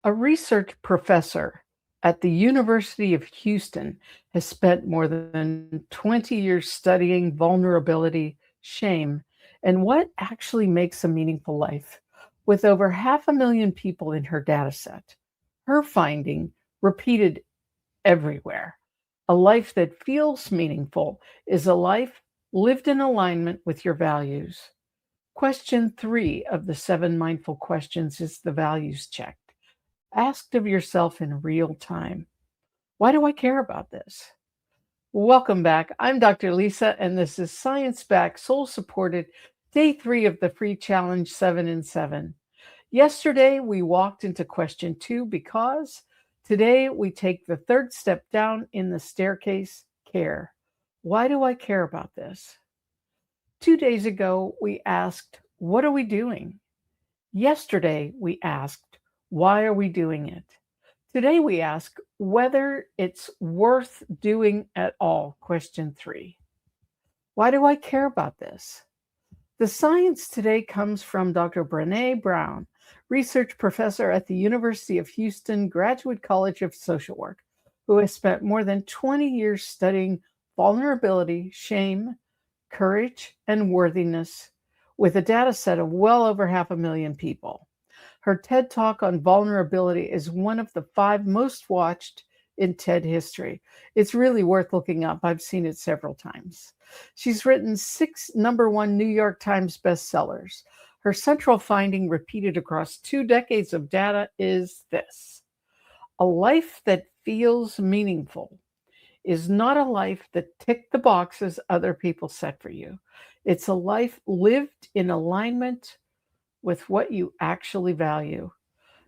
A research professor at the University of Houston has spent more than 20 years studying vulnerability, shame, and what actually makes a meaningful life. With over 500,000 people in her data set, her finding, repeated everywhere, a life that feels meaningful is a life lived in alignment with your values. Question three of the seven mindful questions is the values check asked of yourself in real time. Why do I care about this? Welcome back. I'm Dr. Lisa, and this is Science Backed, Soul Supported, Day 3 of the free challenge 7 in 7. Yesterday, we walked into question 2 because today we take the third step down in the staircase care. Why do I care about this? 2 days ago, we asked, what are we doing? Yesterday, we asked, why are we doing it? Today, we ask whether it's worth doing at all. Question 3. Why do I care about this? The science today comes from Dr. Brené Brown, research professor at the University of Houston Graduate College of Social Work, who has spent more than 20 years studying vulnerability, shame, courage, and worthiness with a data set of well over 500,000 people. Her TED Talk on vulnerability is one of the 5 most watched in TED history. It's really worth looking up. I've seen it several times. She's written 6 #1 New York Times bestsellers. Her central finding, repeated across 2 decades of data, is this: a life that feels meaningful is not a life that ticked the boxes other people set for you. It's a life lived in alignment with what you actually value,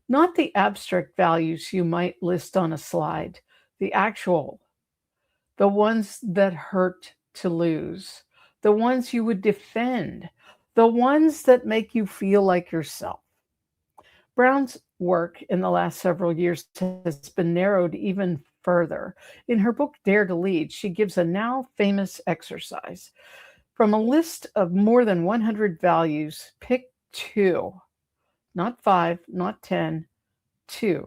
not the abstract values you might list on a slide, the actual, the ones that hurt to lose, the ones you would defend, the ones that make you feel like yourself. Brown's work in the last several years has been narrowed even further. In her book, Dare to Lead, she gives a now famous exercise. From a list of more than 100 values, pick 2, not 5, not 10, 2.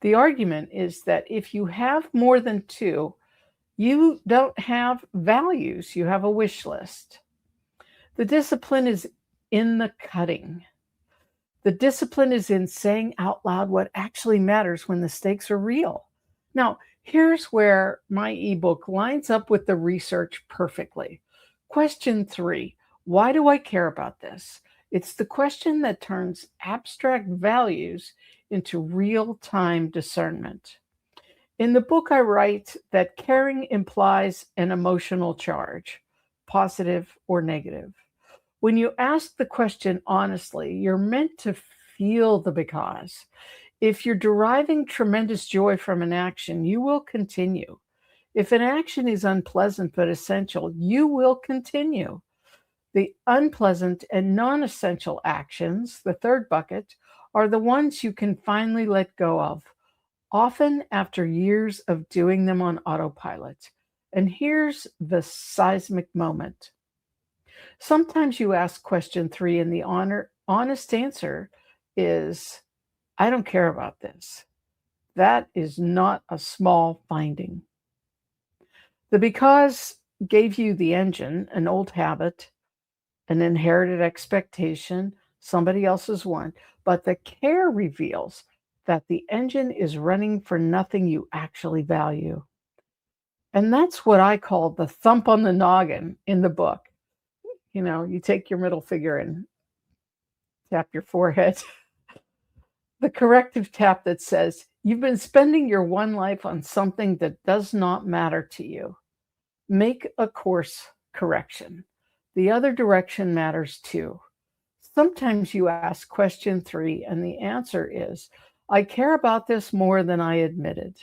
The argument is that if you have more than 2, you don't have values, you have a wish list. The discipline is in the cutting. The discipline is in saying out loud what actually matters when the stakes are real. Now, here's where my ebook lines up with the research perfectly. Question 3, why do I care about this? It's the question that turns abstract values into real-time discernment. In the book, I write that caring implies an emotional charge, positive or negative. When you ask the question honestly, you're meant to feel the because. If you're deriving tremendous joy from an action, you will continue. If an action is unpleasant but essential, you will continue. The unpleasant and non-essential actions, the third bucket, are the ones you can finally let go of, often after years of doing them on autopilot. And here's the seismic moment. Sometimes you ask question 3 and the honest answer is, I don't care about this. That is not a small finding. The because gave you the engine, an old habit, an inherited expectation, somebody else's want, but the care reveals that the engine is running for nothing you actually value. And that's what I call the thump on the noggin in the book. You know, you take your middle finger and tap your forehead. The corrective tap that says, you've been spending your one life on something that does not matter to you. Make a course correction. The other direction matters too. Sometimes you ask question 3, and the answer is, I care about this more than I admitted.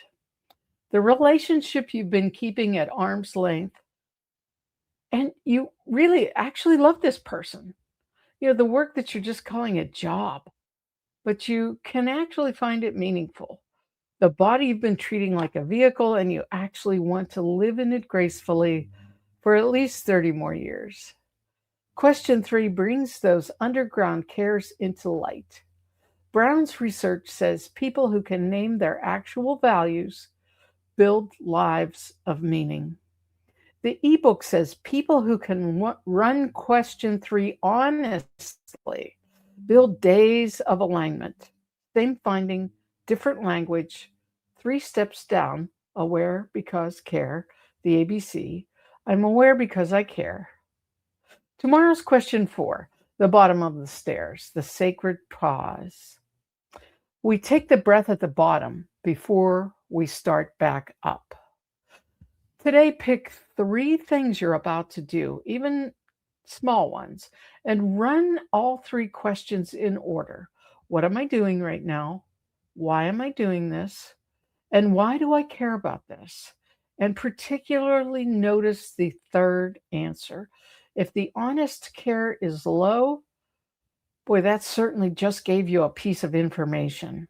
The relationship you've been keeping at arm's length, and you really actually love this person. You know, the work that you're just calling a job, but you can actually find it meaningful. The body you've been treating like a vehicle, and you actually want to live in it gracefully for at least 30 more years. Question 3 brings those underground cares into light. Brown's research says people who can name their actual values build lives of meaning. The ebook says people who can run question 3 honestly build days of alignment. Same finding, different language, 3 steps down, aware because care, the ABC. I'm aware because I care. Tomorrow's question 4, the bottom of the stairs, the sacred pause. We take the breath at the bottom before we start back up. Today, pick 3 things you're about to do, even small ones, and run all 3 questions in order. What am I doing right now? Why am I doing this? And why do I care about this? And particularly notice the third answer. If the honest care is low, boy, that certainly just gave you a piece of information.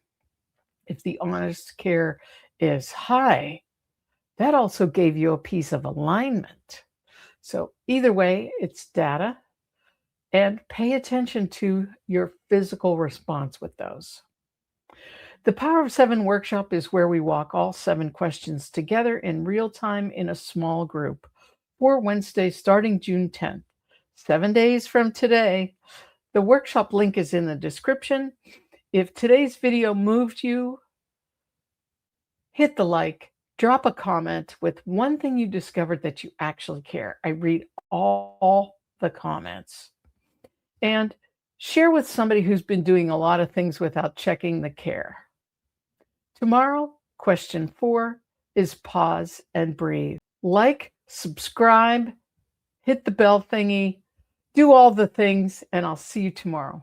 If the honest care is high, that also gave you a piece of alignment. So either way, it's data, and pay attention to your physical response with those. The Power of 7 workshop is where we walk all 7 questions together in real time in a small group. 4 Wednesdays starting June 10th, 7 days from today. The workshop link is in the description. If today's video moved you, hit the like, drop a comment with one thing you discovered that you actually care. I read all the comments. And share with somebody who's been doing a lot of things without checking the care. Tomorrow, question 4 is pause and breathe. Like, subscribe, hit the bell thingy, do all the things, and I'll see you tomorrow.